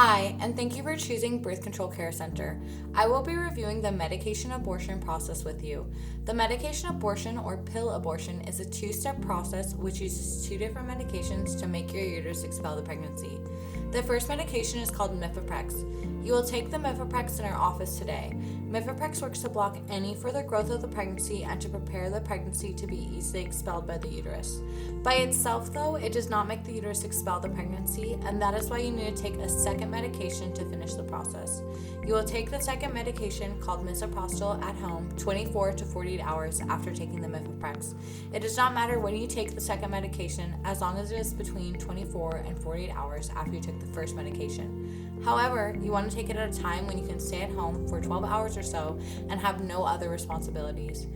Hi, and thank you for choosing Birth Control Care Center. I will be reviewing the medication abortion process with you. The medication abortion or pill abortion is a two-step process which uses two different medications to make your uterus expel the pregnancy. The first medication is called Mifeprex. You will take the Mifeprex in our office today. Mifeprex works to block any further growth of the pregnancy and to prepare the pregnancy to be easily expelled by the uterus. By itself, though, it does not make the uterus expel the pregnancy, and that is why you need to take a second medication to finish the process. You will take the second medication called misoprostol at home 24 to 48 hours after taking the Mifeprex. It does not matter when you take the second medication as long as it is between 24 and 48 hours after you took the first medication. However, you want to take it at a time when you can stay at home for 12 hours or so and have no other responsibilities.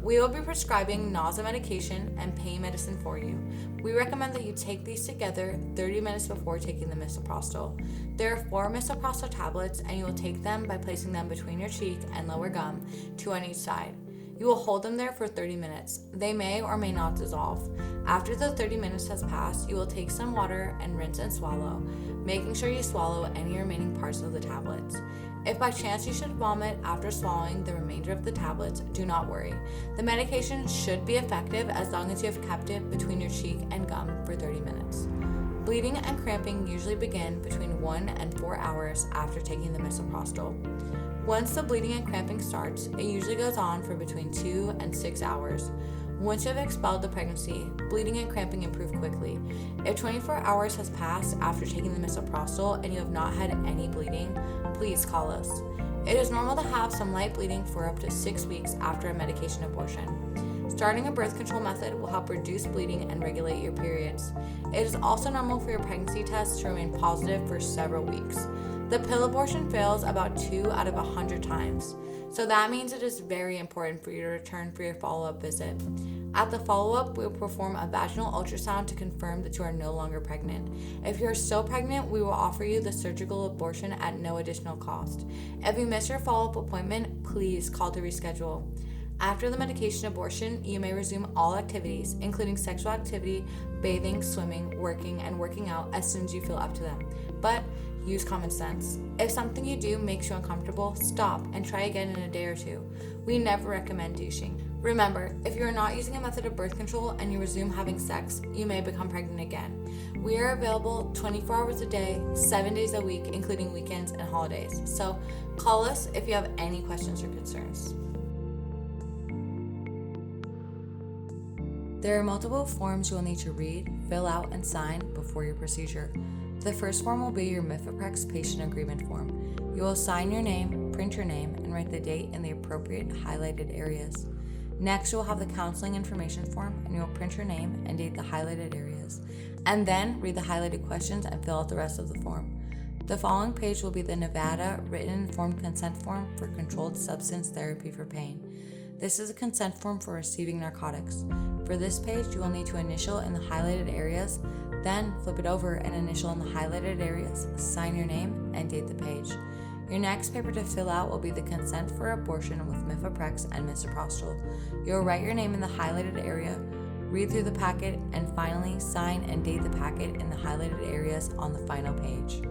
We will be prescribing nausea medication and pain medicine for you. We recommend that you take these together 30 minutes before taking the misoprostol. There are 4 misoprostol tablets, and you will take them by placing them between your cheek and lower gum, 2 on each side. You will hold them there for 30 minutes. They may or may not dissolve. After the 30 minutes has passed, you will take some water and rinse and swallow, making sure you swallow any remaining parts of the tablets. If by chance you should vomit after swallowing the remainder of the tablets, do not worry. The medication should be effective as long as you have kept it between your cheek and gum for 30 minutes. Bleeding and cramping usually begin between 1 and 4 hours after taking the misoprostol. Once the bleeding and cramping starts, it usually goes on for between 2 and 6 hours. Once you have expelled the pregnancy, bleeding and cramping improve quickly. If 24 hours has passed after taking the misoprostol and you have not had any bleeding, please call us. It is normal to have some light bleeding for up to 6 weeks after a medication abortion. Starting a birth control method will help reduce bleeding and regulate your periods. It is also normal for your pregnancy tests to remain positive for several weeks. The pill abortion fails about 2 out of 100 times, so that means it is very important for you to return for your follow-up visit. At the follow-up, we will perform a vaginal ultrasound to confirm that you are no longer pregnant. If you are still pregnant, we will offer you the surgical abortion at no additional cost. If you miss your follow-up appointment, please call to reschedule. After the medication abortion, you may resume all activities, including sexual activity, bathing, swimming, working, and working out as soon as you feel up to them. But use common sense. If something you do makes you uncomfortable, stop and try again in a day or 2. We never recommend douching. Remember, if you are not using a method of birth control and you resume having sex, you may become pregnant again. We are available 24 hours a day, 7 days a week, including weekends and holidays. So call us if you have any questions or concerns. There are multiple forms you will need to read, fill out, and sign before your procedure. The first form will be your Mifeprex patient agreement form. You will sign your name, print your name, and write the date in the appropriate highlighted areas. Next, you will have the counseling information form, and you will print your name and date the highlighted areas. And then read the highlighted questions and fill out the rest of the form. The following page will be the Nevada Written Informed Consent Form for Controlled Substance Therapy for Pain. This is a consent form for receiving narcotics. For this page, you will need to initial in the highlighted areas, then flip it over and initial in the highlighted areas, sign your name, and date the page. Your next paper to fill out will be the consent for abortion with Mifeprex and misoprostol. You will write your name in the highlighted area, read through the packet, and finally sign and date the packet in the highlighted areas on the final page.